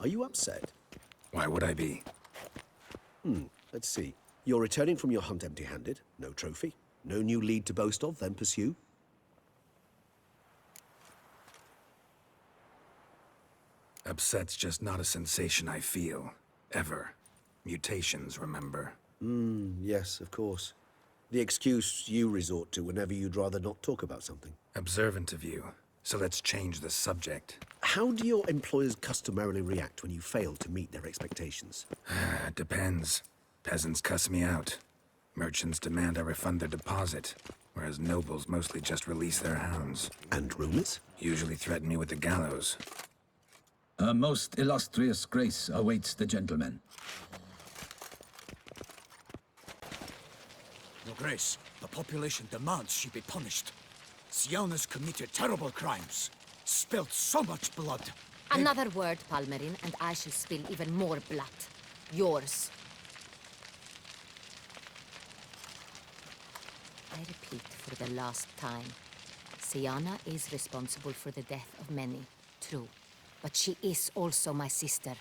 Are you upset? Why would I be? Let's see. You're returning from your hunt empty-handed. No trophy. No new lead to boast of, then pursue. Upset's just not a sensation I feel. Ever. Mutations, remember? Yes, of course. The excuse you resort to whenever you'd rather not talk about something. Observant of you. So let's change the subject. How do your employers customarily react when you fail to meet their expectations? Depends. Peasants cuss me out. Merchants demand I refund their deposit, whereas nobles mostly just release their hounds. And rulers? Usually threaten me with the gallows. Her most illustrious grace awaits the gentleman. Your Grace, the population demands she be punished. Siana's committed terrible crimes. Spilt so much blood. Another word, Palmerin, and I shall spill even more blood. Yours. I repeat for the last time. Siana is responsible for the death of many, true. But she is also my sister.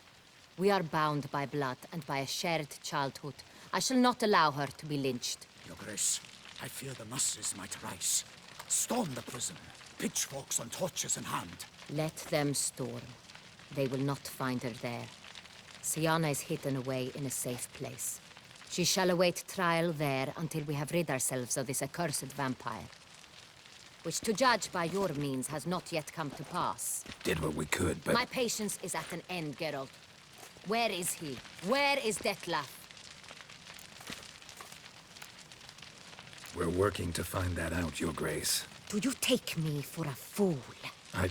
We are bound by blood and by a shared childhood. I shall not allow her to be lynched. Your Grace, I fear the masses might rise. Storm the prison, pitchforks and torches in hand. Let them storm. They will not find her there. Siana is hidden away in a safe place. She shall await trial there until we have rid ourselves of this accursed vampire. Which, to judge by your means, has not yet come to pass. Did what we could, but... My patience is at an end, Geralt. Where is he? Where is Detlef? We're working to find that out, Your Grace. Do you take me for a fool? I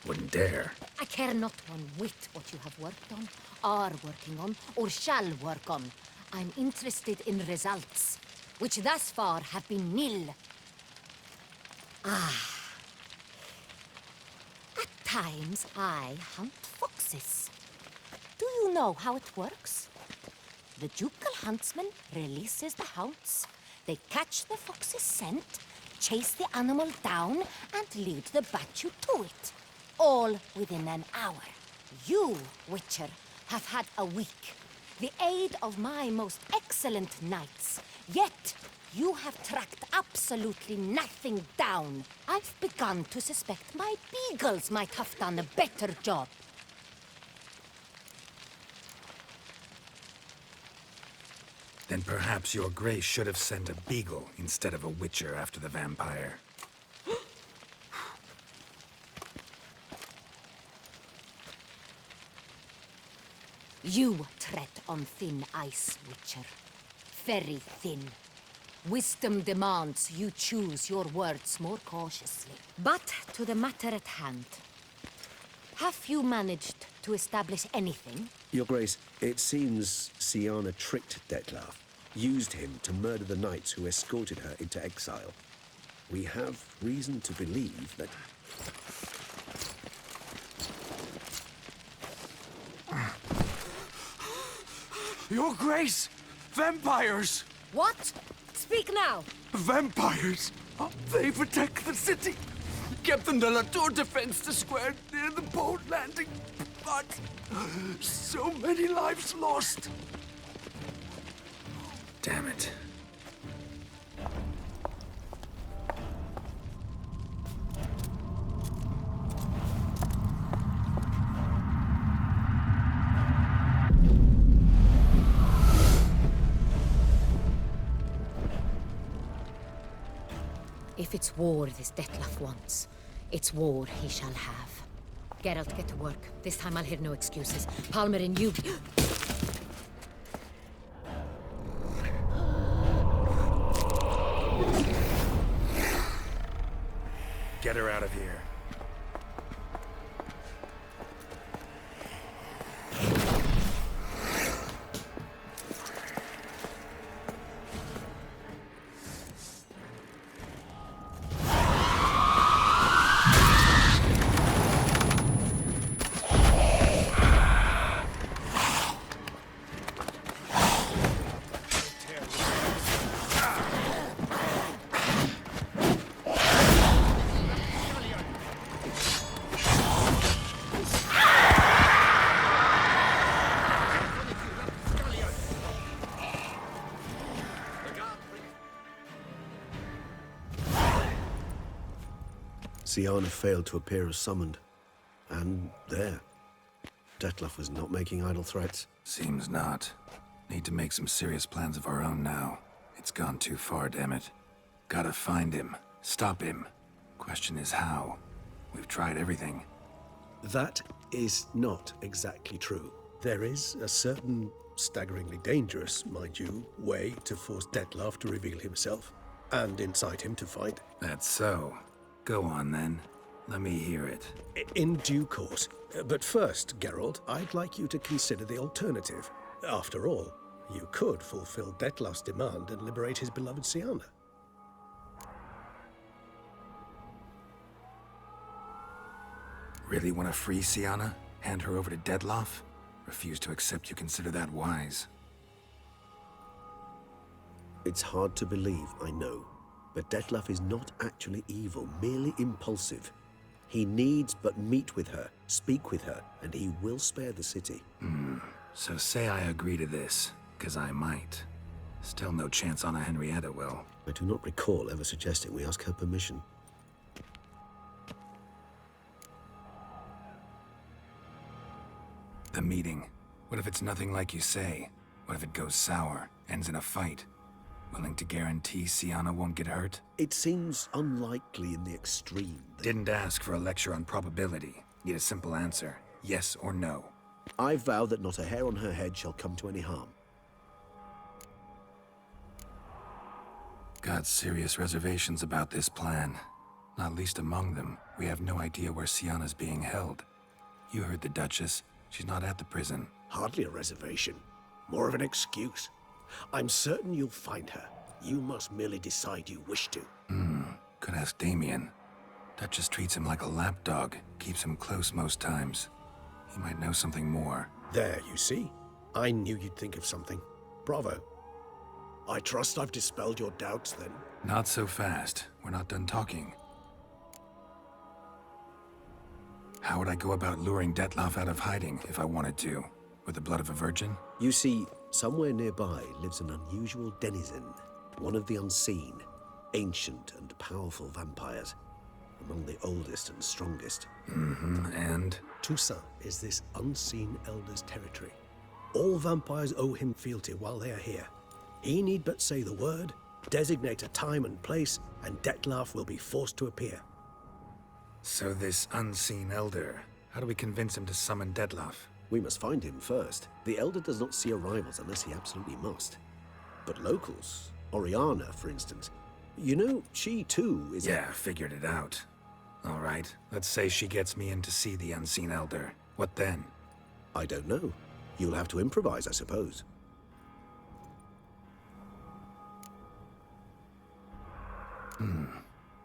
wouldn't dare. I care not one whit what you have worked on, are working on, or shall work on. I'm interested in results, which thus far have been nil. At times, I hunt foxes. Do you know how it works? The ducal huntsman releases the hounds. They catch the fox's scent, chase the animal down, and lead the battue to it. All within an hour. You, Witcher, have had a week. The aid of my most excellent knights. Yet, you have tracked absolutely nothing down. I've begun to suspect my beagles might have done a better job. Then perhaps Your Grace should have sent a beagle instead of a witcher after the vampire. You tread on thin ice, Witcher. Very thin. Wisdom demands you choose your words more cautiously. But to the matter at hand. Have you managed to establish anything? Your Grace, it seems Siana tricked Detlef, used him to murder the knights who escorted her into exile. We have reason to believe that... Your Grace! Vampires! What? Speak now! Vampires! They protect the city! Captain de la Tour defends the square near the boat landing, but so many lives lost. Damn it. If it's war this Detlef wants, it's war he shall have. Geralt, get to work. This time I'll hear no excuses. Palmerin, you... Get her out of here. Siana failed to appear as summoned. And there. Detlef was not making idle threats. Seems not. Need to make some serious plans of our own now. It's gone too far, damn it. Gotta find him. Stop him. Question is how. We've tried everything. That is not exactly true. There is a certain, staggeringly dangerous, mind you, way to force Detlef to reveal himself and incite him to fight. That's so. Go on, then. Let me hear it. In due course. But first, Geralt, I'd like you to consider the alternative. After all, you could fulfill Detlef's demand and liberate his beloved Siana. Really want to free Siana? Hand her over to Detlef? Refuse to accept you consider that wise. It's hard to believe, I know. But Detlef is not actually evil, merely impulsive. He needs but meet with her, speak with her, and he will spare the city. So say I agree to this, 'cause I might. Still no chance Anna Henrietta will. I do not recall ever suggesting we ask her permission. The meeting. What if it's nothing like you say? What if it goes sour, ends in a fight? Willing to guarantee Siana won't get hurt? It seems unlikely in the extreme. Didn't ask for a lecture on probability. Need a simple answer. Yes or no. I vow that not a hair on her head shall come to any harm. Got serious reservations about this plan. Not least among them, we have no idea where Siana's being held. You heard the Duchess. She's not at the prison. Hardly a reservation. More of an excuse. I'm certain you'll find her. You must merely decide you wish to. Could ask Damien. Duchess treats him like a lapdog. Keeps him close most times. He might know something more. There, you see? I knew you'd think of something. Bravo. I trust I've dispelled your doubts, then. Not so fast. We're not done talking. How would I go about luring Detlef out of hiding if I wanted to? With the blood of a virgin? You see, somewhere nearby lives an unusual denizen, one of the unseen, ancient and powerful vampires, among the oldest and strongest. And? Toussaint is this unseen elder's territory. All vampires owe him fealty while they are here. He need but say the word, designate a time and place, and Detlef will be forced to appear. So this unseen elder, how do we convince him to summon Detlef? We must find him first. The elder does not see arrivals unless he absolutely must. But locals, Oriana, for instance, you know, she too is Yeah, figured it out. All right, let's say she gets me in to see the unseen elder. What then? I don't know. You'll have to improvise, I suppose.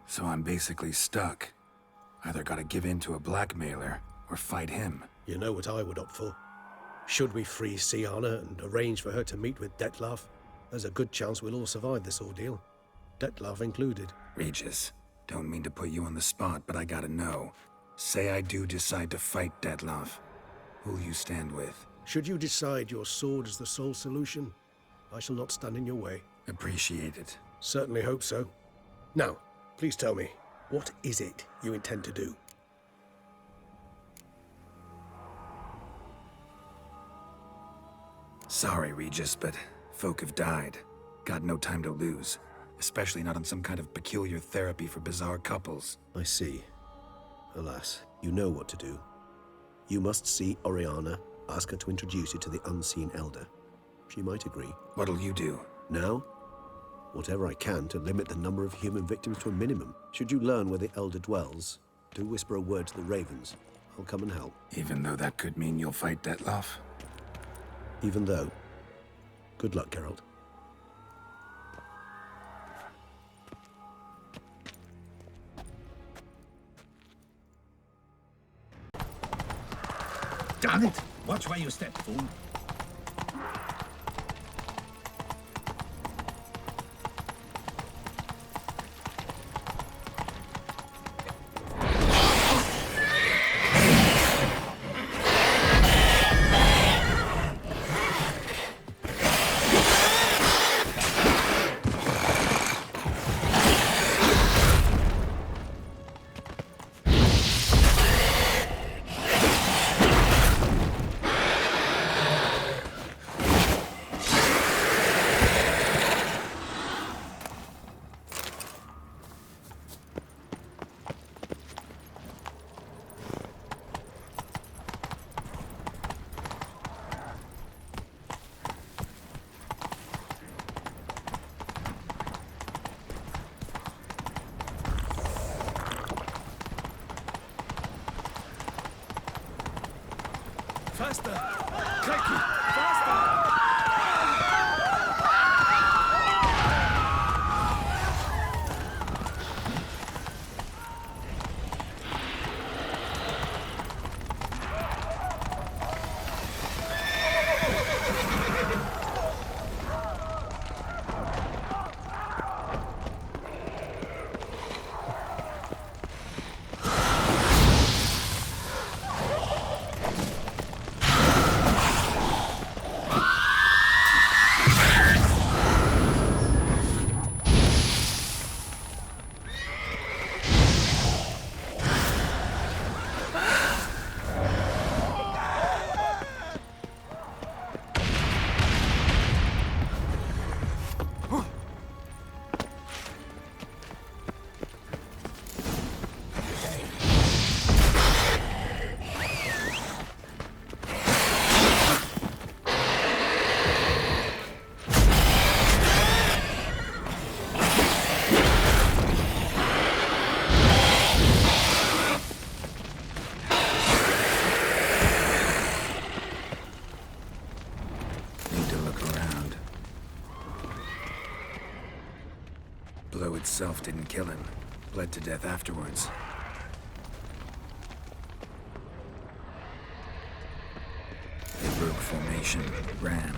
So I'm basically stuck. Either gotta give in to a blackmailer, or fight him. You know what I would opt for. Should we free Siana and arrange for her to meet with Detlef, there's a good chance we'll all survive this ordeal. Detlef included. Regis, don't mean to put you on the spot, but I gotta know. Say I do decide to fight Detlef. Who'll you stand with? Should you decide your sword is the sole solution, I shall not stand in your way. Appreciate it. Certainly hope so. Now, please tell me, what is it you intend to do? Sorry, Regis, but folk have died. Got no time to lose. Especially not on some kind of peculiar therapy for bizarre couples. I see. Alas, you know what to do. You must see Oriana, ask her to introduce you to the unseen elder. She might agree. What'll you do? Now, whatever I can to limit the number of human victims to a minimum. Should you learn where the elder dwells, do whisper a word to the ravens. I'll come and help. Even though that could mean you'll fight Detlef? Even though. Good luck, Geralt. Damn it! Watch where you step, fool. Faster! Crikey! Faster! Blow itself didn't kill him. Bled to death afterwards. They broke formation, ran.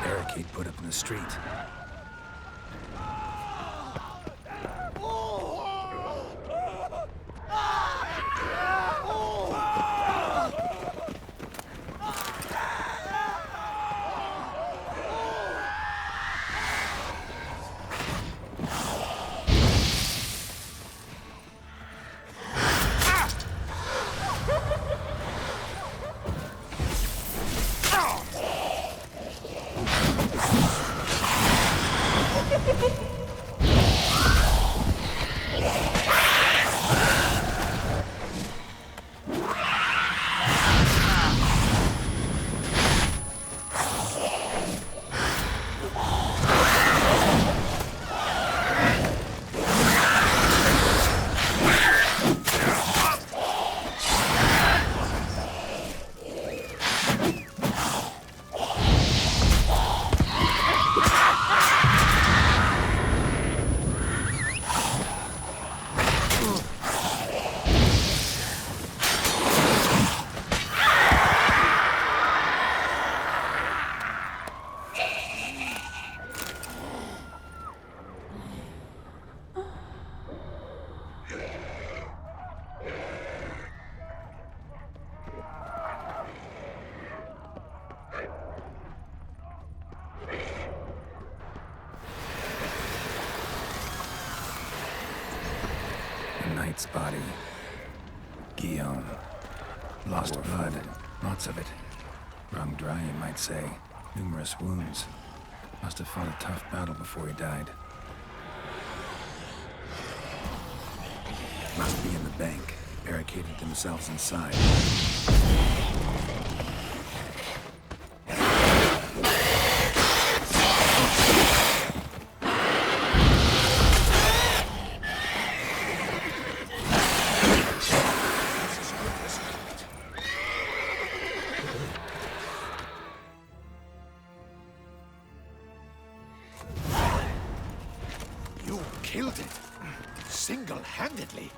Barricade put up in the street. Knight's body. Guillaume. Lost blood. Lots of it. Wrung dry, you might say. Numerous wounds. Must have fought a tough battle before he died. Must be in the bank. Barricaded themselves inside. Killed it. Single-handedly.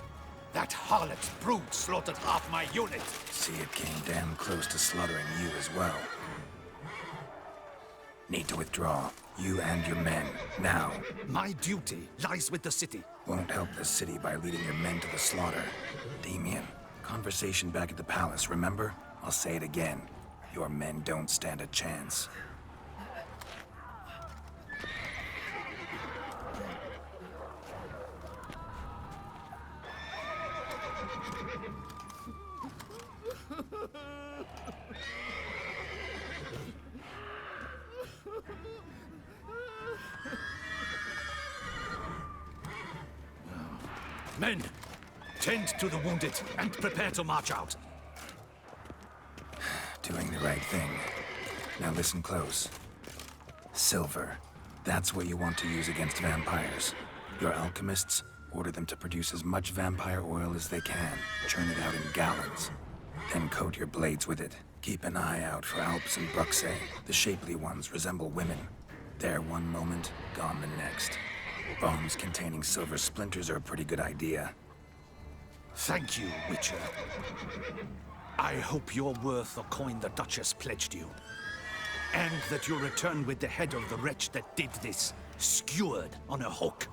That harlot's brood slaughtered half my unit. See, it came damn close to slaughtering you as well. Need to withdraw. You and your men. Now. My duty lies with the city. Won't help the city by leading your men to the slaughter. Damien, conversation back at the palace, remember? I'll say it again. Your men don't stand a chance. Men, tend to the wounded and prepare to march out. the right thing. Now listen close. Silver. That's what you want to use against vampires. Your alchemists order them to produce as much vampire oil as they can. Churn it out in gallons. Then coat your blades with it. Keep an eye out for Alps and Bruxae. The shapely ones resemble women. There one moment, gone the next. Bombs containing silver splinters are a pretty good idea. Thank you, Witcher. I hope you're worth the coin the Duchess pledged you. And that you'll return with the head of the wretch that did this, skewered on a hook.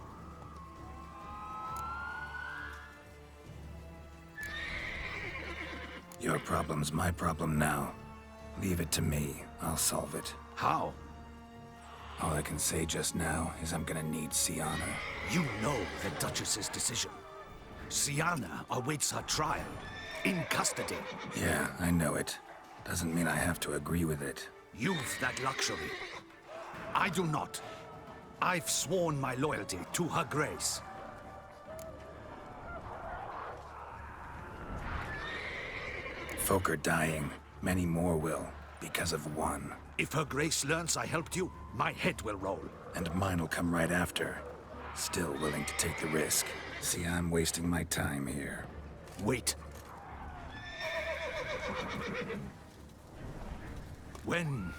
Your problem's my problem now. Leave it to me. I'll solve it. How? All I can say just now is I'm gonna need Sienna. You know the Duchess's decision. Sienna awaits her trial, in custody. Yeah, I know it. Doesn't mean I have to agree with it. You've that luxury. I do not. I've sworn my loyalty to her grace. Folk are dying. Many more will, because of one. If her grace learns I helped you, my head will roll. And mine'll come right after. Still willing to take the risk. See, I'm wasting my time here. Wait. When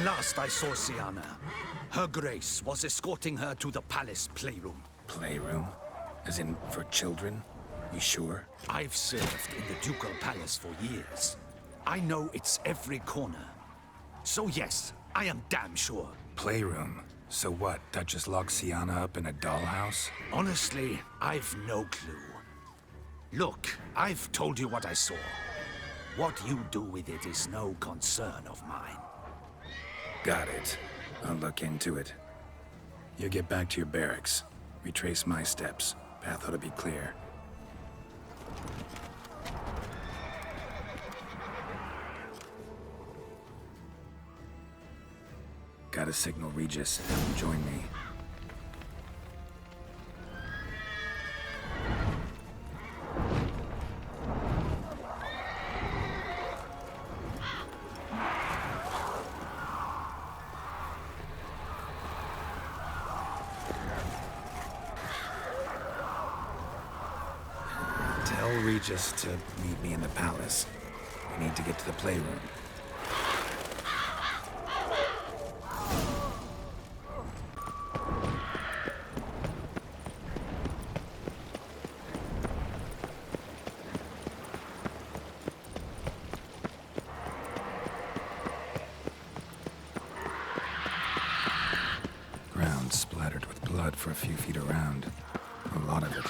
last I saw Sienna, her grace was escorting her to the palace playroom. Playroom? As in, for children? You sure? I've served in the ducal palace for years. I know it's every corner. So yes, I am damn sure. Playroom? So what, Duchess locked Sienna up in a dollhouse? Honestly, I've no clue. Look, I've told you what I saw. What you do with it is no concern of mine. Got it. I'll look into it. You get back to your barracks. Retrace my steps. Path ought to be clear. Gotta signal Regis. Have him join me. Tell Regis to meet me in the palace. We need to get to the playroom. Ground splattered with blood for a few feet around. A lot of it.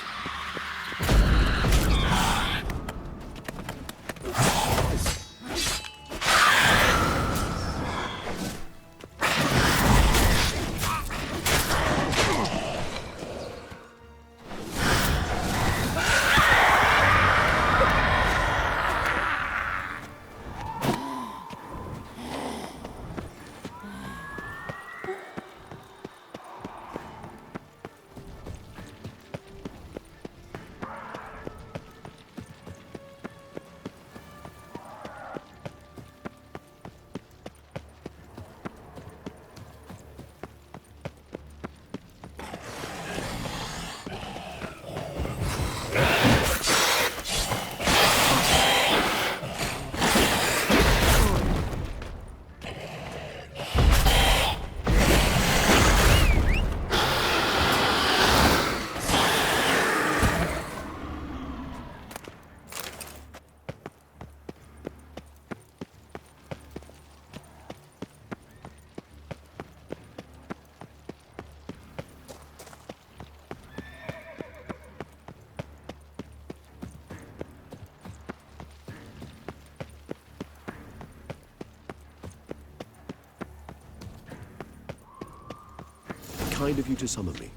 Kind of you to summon me.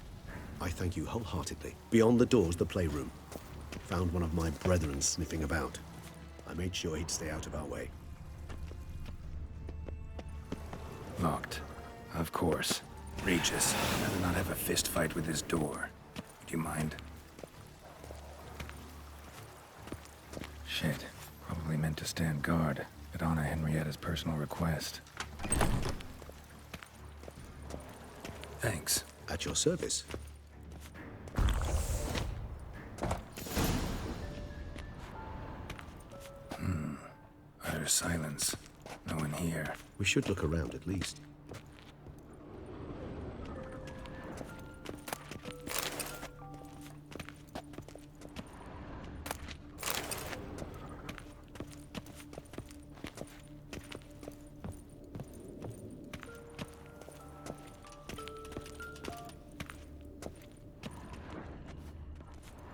I thank you wholeheartedly. Beyond the doors, the playroom. Found one of my brethren sniffing about. I made sure he'd stay out of our way. Locked. Of course. Regis, I'd rather not have a fist fight with this door. Would you mind? Shit. Probably meant to stand guard at Anna Henrietta's personal request. Thanks. At your service. Utter silence. No one here. We should look around at least.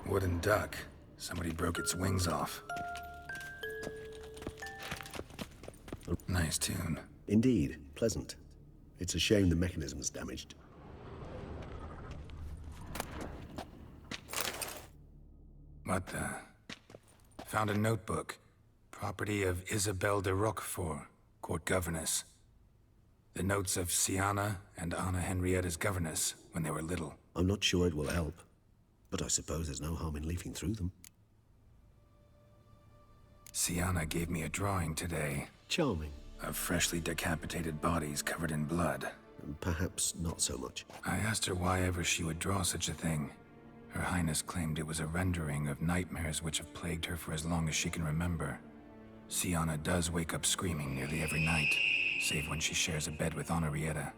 Wooden duck. Somebody broke its wings off. Nice tune. Indeed, pleasant. It's a shame the mechanism's damaged. What the? Found a notebook. Property of Isabelle de Roquefort, court governess. The notes of Sienna and Anna Henrietta's governess when they were little. I'm not sure it will help, but I suppose there's no harm in leafing through them. Sienna gave me a drawing today Charming. of freshly decapitated bodies covered in blood. Perhaps not so much. I asked her why ever she would draw such a thing. Her Highness claimed it was a rendering of nightmares which have plagued her for as long as she can remember. Sienna does wake up screaming nearly every night, save when she shares a bed with Henrietta.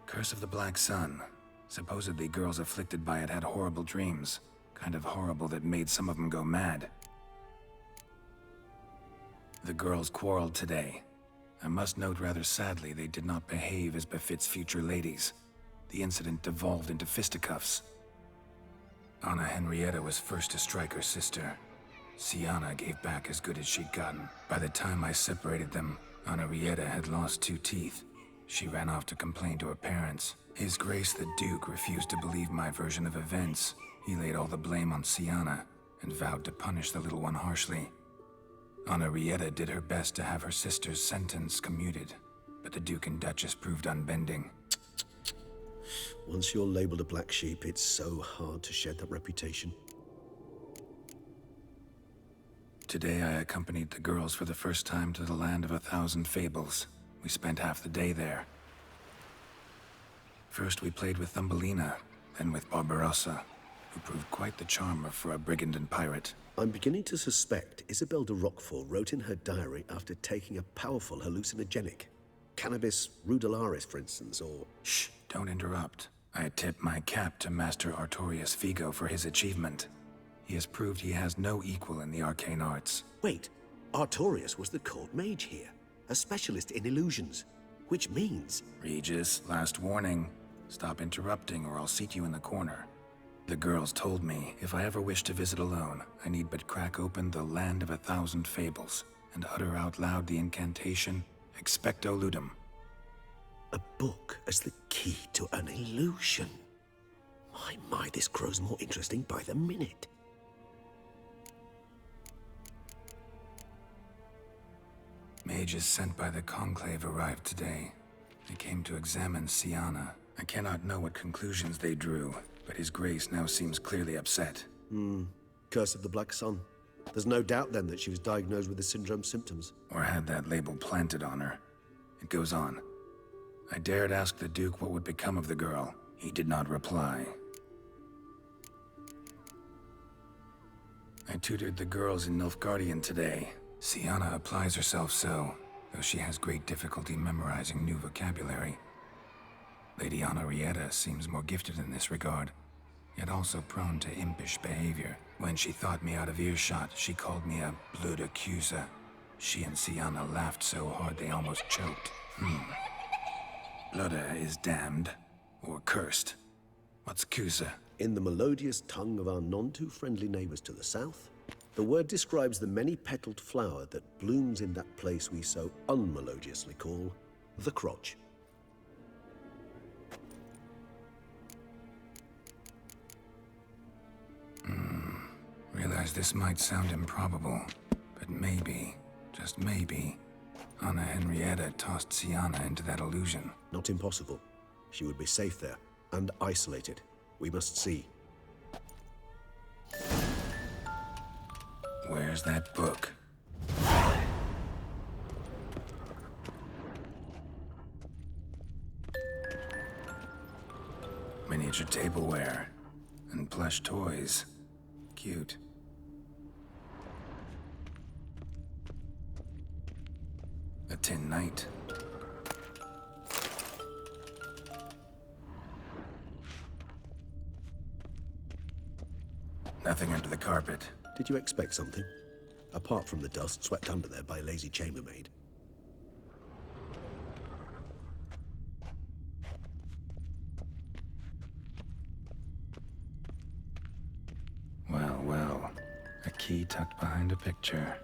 Curse of the Black Sun. Supposedly girls afflicted by it had horrible dreams. Kind of horrible that made some of them go mad. The girls quarreled today. I must note rather sadly they did not behave as befits future ladies. The incident devolved into fisticuffs. Anna Henrietta was first to strike her sister. Sienna gave back as good as she'd gotten. By the time I separated them, Henrietta had lost 2 teeth. She ran off to complain to her parents. His Grace the Duke refused to believe my version of events. He laid all the blame on Sienna and vowed to punish the little one harshly. Henrietta did her best to have her sister's sentence commuted, but the Duke and Duchess proved unbending. Once you're labeled a black sheep, it's so hard to shed that reputation. Today I accompanied the girls for the first time to the land of 1,000 fables. We spent half the day there. First we played with Thumbelina, then with Barbarossa, who proved quite the charmer for a brigand and pirate. I'm beginning to suspect Isabelle de Roquefort wrote in her diary after taking a powerful hallucinogenic. Cannabis rudelaris, for instance, or... Shh, don't interrupt. I tip my cap to Master Artorius Vigo for his achievement. He has proved he has no equal in the arcane arts. Wait, Artorius was the court mage here, a specialist in illusions, which means... Regis, last warning. Stop interrupting or I'll seat you in the corner. The girls told me if I ever wish to visit alone, I need but crack open the land of 1,000 fables and utter out loud the incantation, Expecto Ludum. A book as the key to an illusion. My, this grows more interesting by the minute. Mages sent by the Conclave arrived today. They came to examine Sienna. I cannot know what conclusions they drew, but His Grace now seems clearly upset. Curse of the Black Sun. There's no doubt then that she was diagnosed with the syndrome symptoms. Or had that label planted on her. It goes on. I dared ask the Duke what would become of the girl. He did not reply. I tutored the girls in Nilfgaardian today. Sienna applies herself so, though she has great difficulty memorizing new vocabulary. Lady Henrietta seems more gifted in this regard, yet also prone to impish behavior. When she thought me out of earshot, she called me a blood accuser. She and Sienna laughed so hard they almost choked. Blood is damned, or cursed. What's accuser? In the melodious tongue of our none-too-friendly neighbors to the south, the word describes the many-petaled flower that blooms in that place we so unmelodiously call the crotch. Realize this might sound improbable, but maybe, just maybe, Anna Henrietta tossed Sienna into that illusion. Not impossible. She would be safe there, and isolated. We must see. Where's that book? Miniature tableware. And plush toys. Cute. A tin knight. Nothing under the carpet. Did you expect something? Apart from the dust swept under there by a lazy chambermaid. Well, well. A key tucked behind a picture.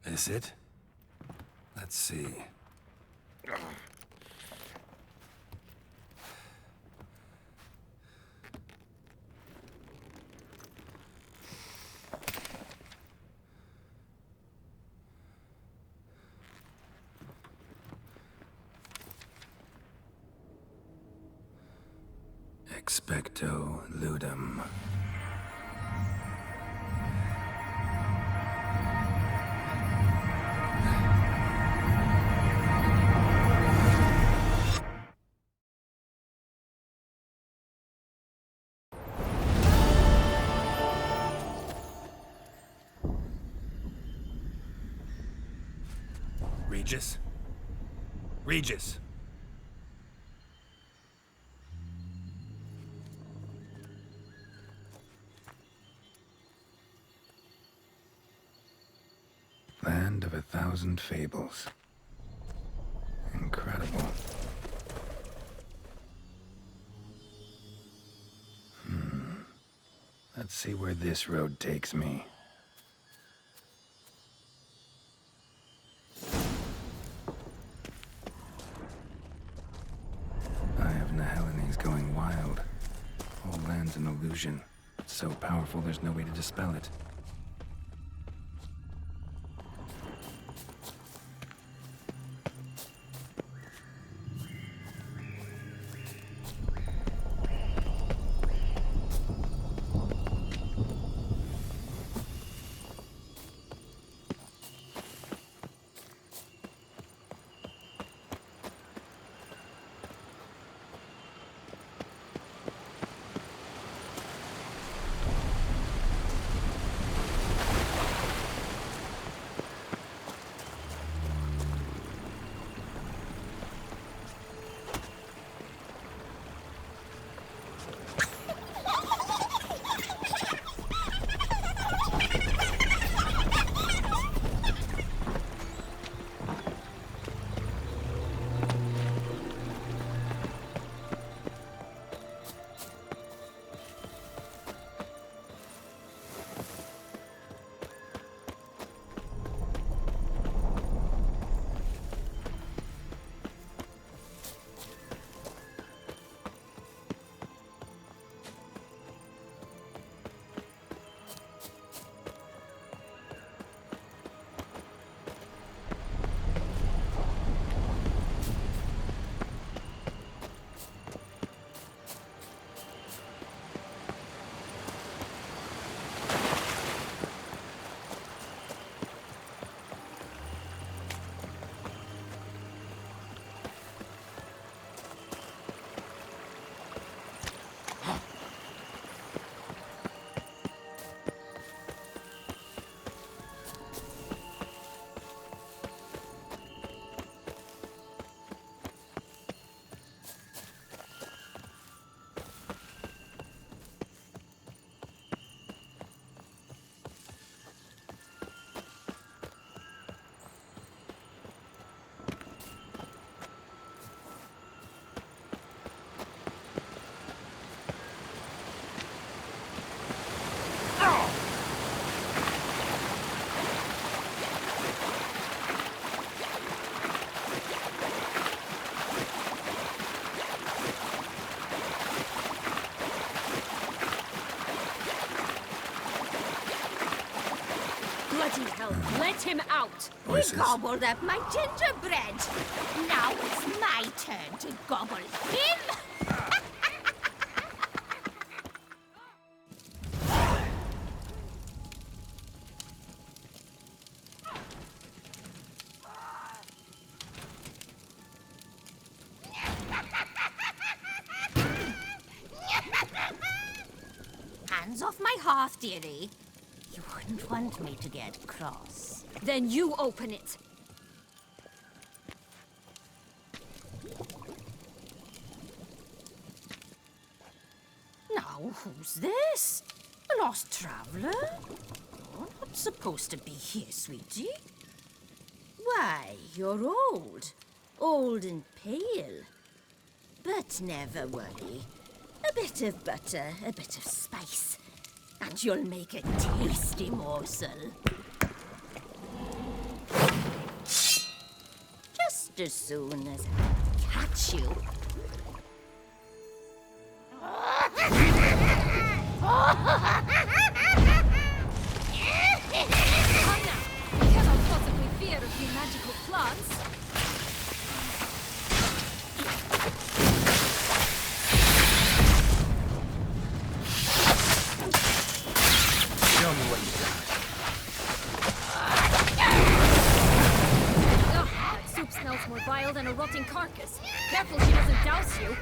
Is it? Let's see. Expecto ludum. Regis? Regis! Land of 1,000 fables. Incredible. Let's see where this road takes me. Eye of Nehelene going wild. Whole land's an illusion. It's so powerful there's no way to dispel it. out. Voices. He gobbled up my gingerbread. Now it's my turn to gobble him. Hands off my hearth, dearie. You wouldn't want me to get cross. Then you open it. Now, who's this? A lost traveler? You're not supposed to be here, sweetie. Why, you're old. Old and pale. But never worry. A bit of butter, a bit of spice, and you'll make a tasty morsel. Just as soon as I catch you. Come now. We cannot possibly fear a few magical plants. Show me what you got. Ugh, that soup smells more vile than a rotting carcass. Careful she doesn't douse you.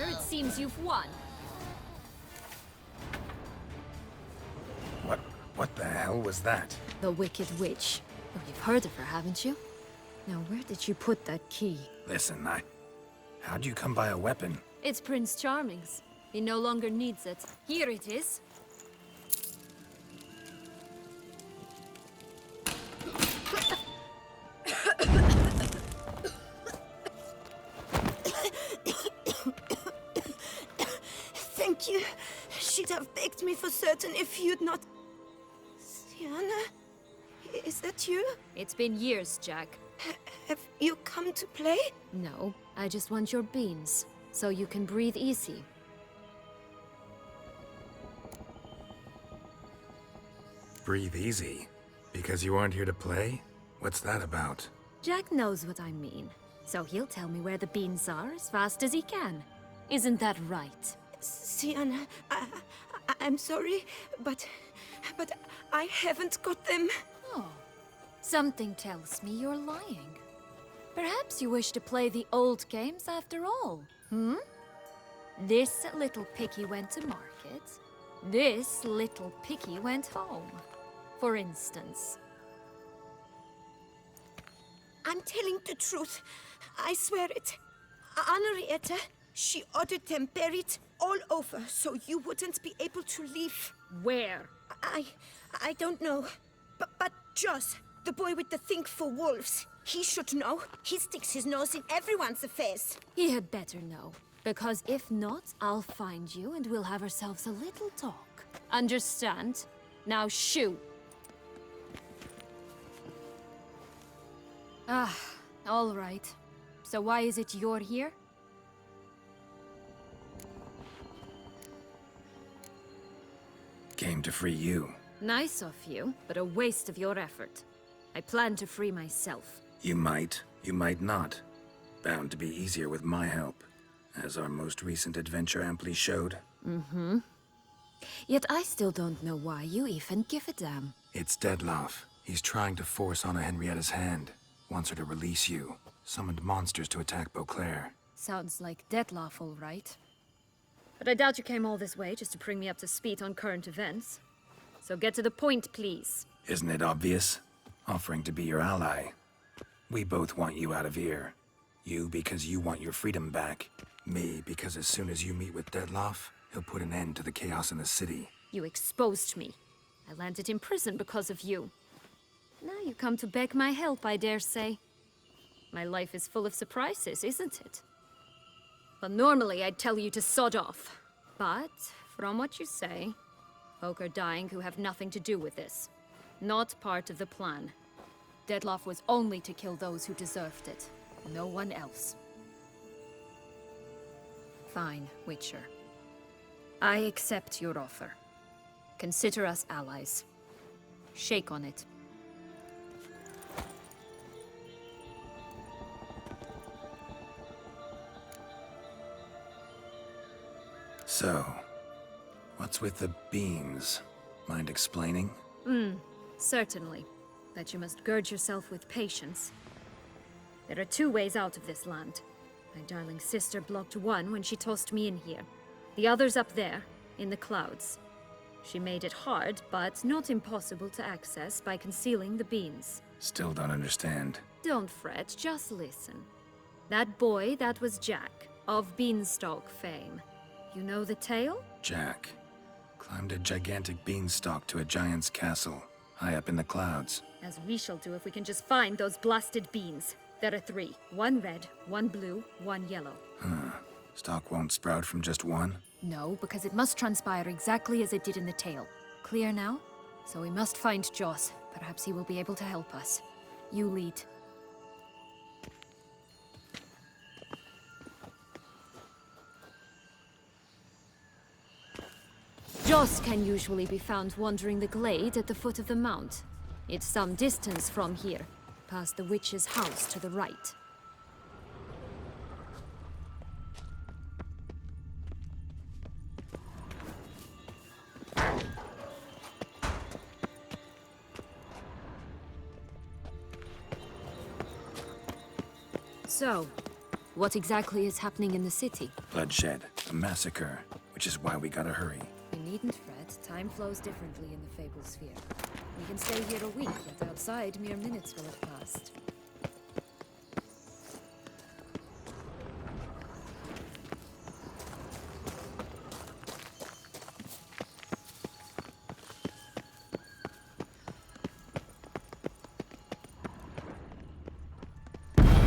It seems you've won. What the hell was that? The Wicked Witch. Oh, you've heard of her, haven't you? Now, where did you put that key? Listen, how'd you come by a weapon? It's Prince Charming's. He no longer needs it. Here it is. Thank you. She'd have begged me for certain if you'd not... Sienna? Is that you? It's been years, Jack. Have you come to play? No, I just want your beans, so you can breathe easy. Breathe easy? Because you aren't here to play? What's that about? Jack knows what I mean, so he'll tell me where the beans are as fast as he can. Isn't that right? Sienna, I'm sorry, but I haven't got them. Oh, something tells me you're lying. Perhaps you wish to play the old games after all, hmm? This little piggy went to market. This little piggy went home, for instance. I'm telling the truth. I swear it. Henrietta, She ordered them buried all over so you wouldn't be able to leave. Where? I don't know. But Joss, the boy with the thing for wolves, he should know. He sticks his nose in everyone's affairs. He had better know. Because if not, I'll find you and we'll have ourselves a little talk. Understand? Now shoo! Ah, all right. So why is it you're here? Came to free you. Nice of you, but a waste of your effort. I plan to free myself. You might not. Bound to be easier with my help, as our most recent adventure amply showed. Yet I still don't know why you even give a damn. It's Dettlaff. He's trying to force Anna Henrietta's hand. Wants her to release you. Summoned monsters to attack Beauclair. Sounds like Dettlaff, all right. But I doubt you came all this way just to bring me up to speed on current events. So get to the point, please. Isn't it obvious? Offering to be your ally. We both want you out of here. You because you want your freedom back. Me because as soon as you meet with Dettlaff, he'll put an end to the chaos in the city. You exposed me. I landed in prison because of you. Now you come to beg my help, I dare say. My life is full of surprises, isn't it? Well, normally I'd tell you to sod off. But, from what you say, folk are dying who have nothing to do with this. Not part of the plan. Dettlaff was only to kill those who deserved it. No one else. Fine, Witcher. I accept your offer. Consider us allies. Shake on it. So, what's with the beans? Mind explaining? Certainly. But you must gird yourself with patience. There are two ways out of this land. My darling sister blocked one when she tossed me in here. The other's up there, in the clouds. She made it hard, but not impossible to access by concealing the beans. Still don't understand. Don't fret, just listen. That boy, that was Jack, of Beanstalk fame. You know the tale? Jack climbed a gigantic beanstalk to a giant's castle, high up in the clouds. As we shall do if we can just find those blasted beans. There are 3. 1 red, 1 blue, 1 yellow. Stalk won't sprout from just one? No, because it must transpire exactly as it did in the tale. Clear now? So we must find Joss. Perhaps he will be able to help us. You lead. Joss can usually be found wandering the glade at the foot of the mount. It's some distance from here, past the witch's house to the right. So, what exactly is happening in the city? Bloodshed, a massacre, which is why we gotta hurry. You needn't fret. Time flows differently in the Fable Sphere. We can stay here a week, yet outside mere minutes will have passed.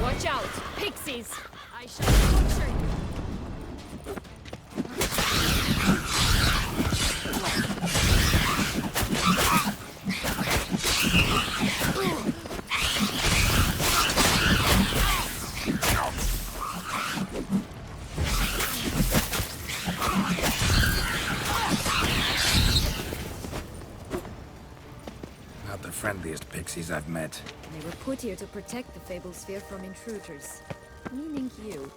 Watch out! Pixies! I shall torture you! Not the friendliest pixies I've met. They were put here to protect the Fable Sphere from intruders. Meaning you.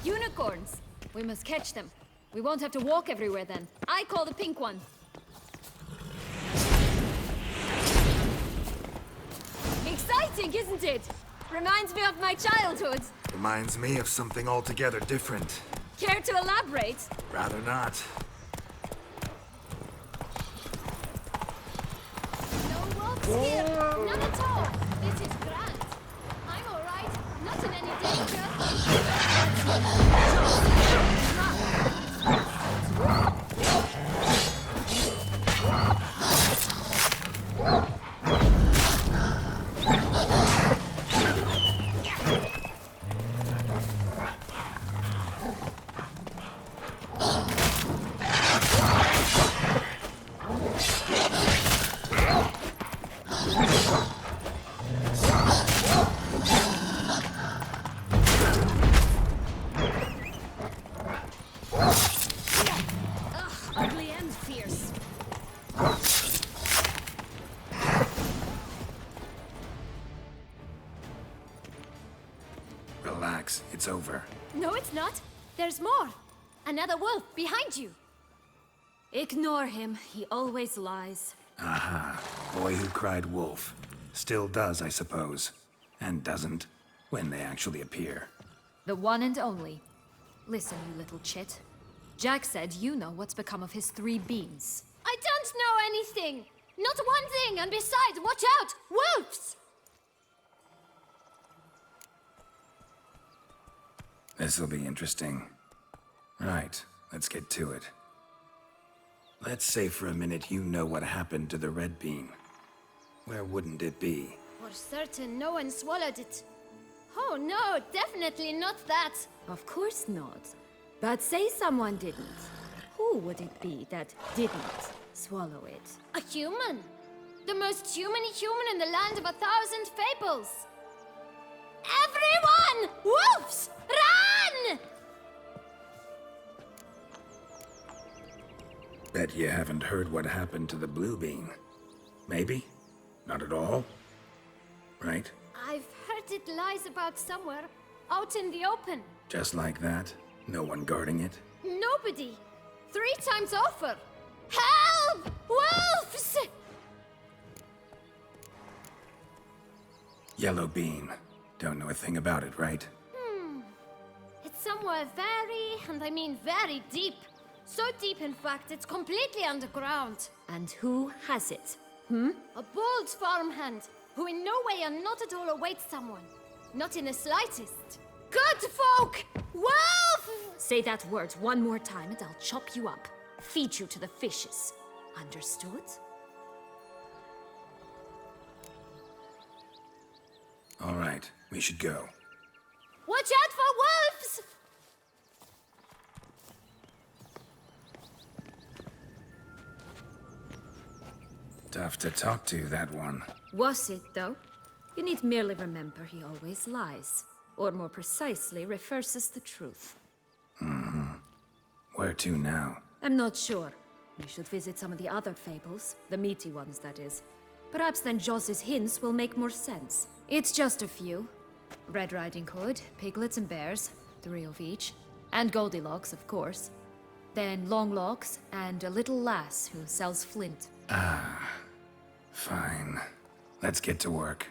Unicorns! We must catch them. We won't have to walk everywhere then. I call the pink one. Exciting, isn't it? Reminds me of my childhood. Reminds me of something altogether different. Care to elaborate? Rather not. No wolves here. None at all. This is grand. I'm all right. Not in any danger. Ugly and fierce. Relax, it's over. No, it's not. There's more. Another wolf behind you. Ignore him. He always lies. Aha. Boy who cried wolf. Still does, I suppose. And doesn't, when they actually appear. The one and only. Listen, you little chit. Jack said you know what's become of his 3 beans. I don't know anything! Not one thing, and besides, watch out! Wolves! This'll be interesting. Right, let's get to it. Let's say for a minute you know what happened to the red bean. Where wouldn't it be? For certain, no one swallowed it. Oh no, definitely not that. Of course not. But say someone didn't. Who would it be that didn't swallow it? A human. The most humany human in the land of 1,000 fables. Everyone! Wolves! Run! Bet you haven't heard what happened to the blue bean. Maybe? Not at all? Right? I've heard it lies about somewhere, out in the open. Just like that? No one guarding it? Nobody. 3 times over. Help! Wolves! Yellow bean. Don't know a thing about it, right? It's somewhere very, and I mean very deep. So deep, in fact, it's completely underground. And who has it? A bold farmhand, who in no way and not at all awaits someone. Not in the slightest. Good folk! Wolf! Say that word one more time and I'll chop you up. Feed you to the fishes. Understood? All right, we should go. Watch out for wolves! Tough to talk to, that one. Was it, though? You need merely remember he always lies. Or more precisely, reverses the truth. Where to now? I'm not sure. We should visit some of the other fables. The meaty ones, that is. Perhaps then Joss's hints will make more sense. It's just a few. Red Riding Hood, piglets and bears, 3 of each. And Goldilocks, of course. Then Longlocks, and a little lass who sells flint. Fine. Let's get to work.